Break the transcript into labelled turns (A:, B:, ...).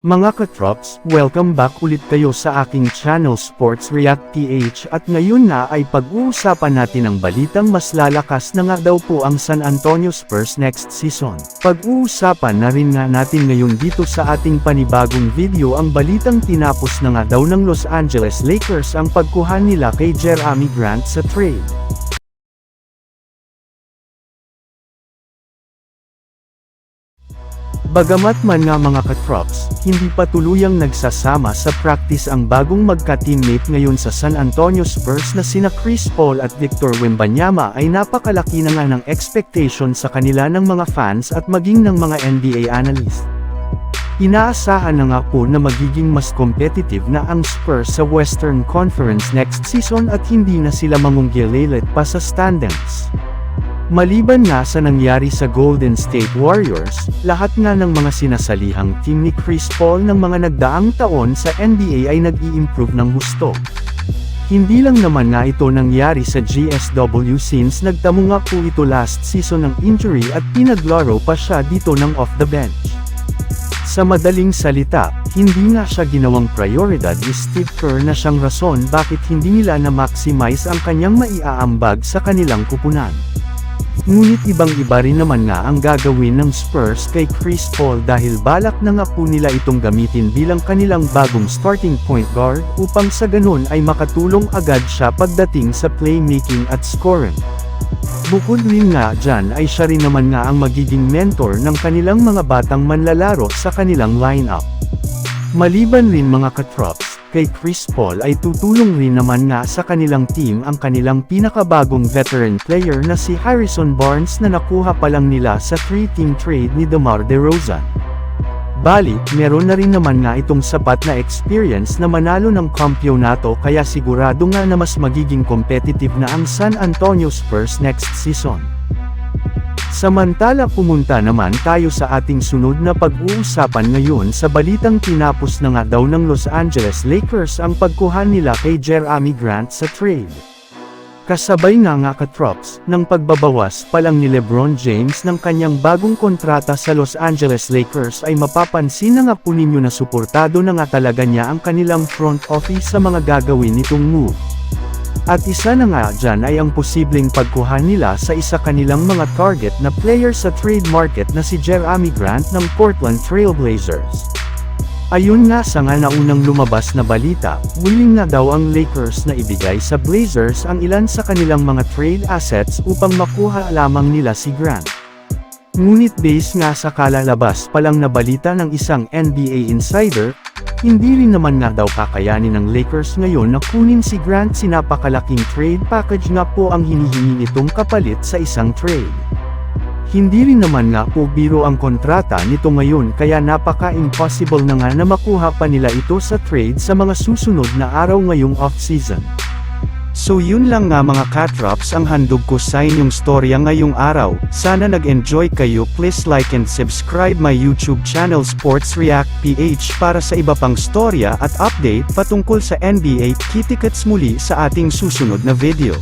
A: Mga katrops, welcome back ulit kayo sa aking channel Sports React PH at ngayon na ay pag-uusapan natin ang balitang mas lalakas na nga daw po ang San Antonio Spurs next season. Pag-uusapan na rin nga natin ngayon dito sa ating panibagong video ang balitang tinapos na nga daw ng Los Angeles Lakers ang pagkuha nila kay Jerami Grant sa trade. Bagamat man nga mga katrops, hindi pa tuluyang nagsasama sa practice ang bagong magka-teammate ngayon sa San Antonio Spurs na sina Chris Paul at Victor Wembanyama ay napakalaki na nga ng expectation sa kanila ng mga fans at maging ng mga NBA analyst. Inaasahan na nga po na magiging mas competitive na ang Spurs sa Western Conference next season at hindi na sila mangunggilelet pa sa standings. Maliban nga sa nangyari sa Golden State Warriors, lahat nga ng mga sinasalihang team ni Chris Paul ng mga nagdaang taon sa NBA ay nag-i-improve ng husto. Hindi lang naman nga ito nangyari sa GSW since nagtamo nga po ito last season ng injury at pinaglaro pa siya dito ng off the bench. Sa madaling salita, hindi nga siya ginawang prioridad ni Steve Kerr na siyang rason bakit hindi nila na-maximize ang kanyang maiaambag sa kanilang kupunan. Ngunit ibang-iba rin naman nga ang gagawin ng Spurs kay Chris Paul dahil balak na nga po nila itong gamitin bilang kanilang bagong starting point guard upang sa ganun ay makatulong agad siya pagdating sa playmaking at scoring. Bukod rin nga dyan ay siya rin naman nga ang magiging mentor ng kanilang mga batang manlalaro sa kanilang lineup. Maliban rin mga katrops, kay Chris Paul ay tutulong rin naman nga sa kanilang team ang kanilang pinakabagong veteran player na si Harrison Barnes na nakuha pa lang nila sa 3-team trade ni DeMar DeRozan. Bali, meron na rin naman nga itong sapat na experience na manalo ng kampyonato kaya sigurado nga na mas magiging competitive na ang San Antonio Spurs next season. Samantala pumunta naman tayo sa ating sunod na pag-uusapan ngayon sa balitang tinapos na nga daw ng Los Angeles Lakers ang pagkuha nila kay Jerami Grant sa trade. Kasabay nga katrops, ng pagbabawas pa lang ni LeBron James ng kanyang bagong kontrata sa Los Angeles Lakers ay mapapansin na nga po ninyo na suportado na nga talaga niya ang kanilang front office sa mga gagawin nitong move. At isa na nga dyan ay ang posibleng pagkuha nila sa isa kanilang mga target na player sa trade market na si Jerami Grant ng Portland Trail Blazers. Ayun nga sa nga naunang lumabas na balita, willing na daw ang Lakers na ibigay sa Blazers ang ilan sa kanilang mga trade assets upang makuha lamang nila si Grant. Ngunit base nga sa kalalabas pa lang na balita ng isang NBA insider, hindi rin naman nga daw kakayanin ng Lakers ngayon na kunin si Grant sinapakalaking trade package nga po ang hinihingi nitong kapalit sa isang trade. Hindi rin naman nga po biro ang kontrata nito ngayon kaya napaka-impossible na nga na makuha pa nila ito sa trade sa mga susunod na araw ngayong off-season. So yun lang nga mga katrops ang handog ko sa inyong storya ngayong araw. Sana nag-enjoy kayo. Please like and subscribe my YouTube channel Sports React PH para sa iba pang storya at update patungkol sa NBA. Kita-kits muli sa ating susunod na video.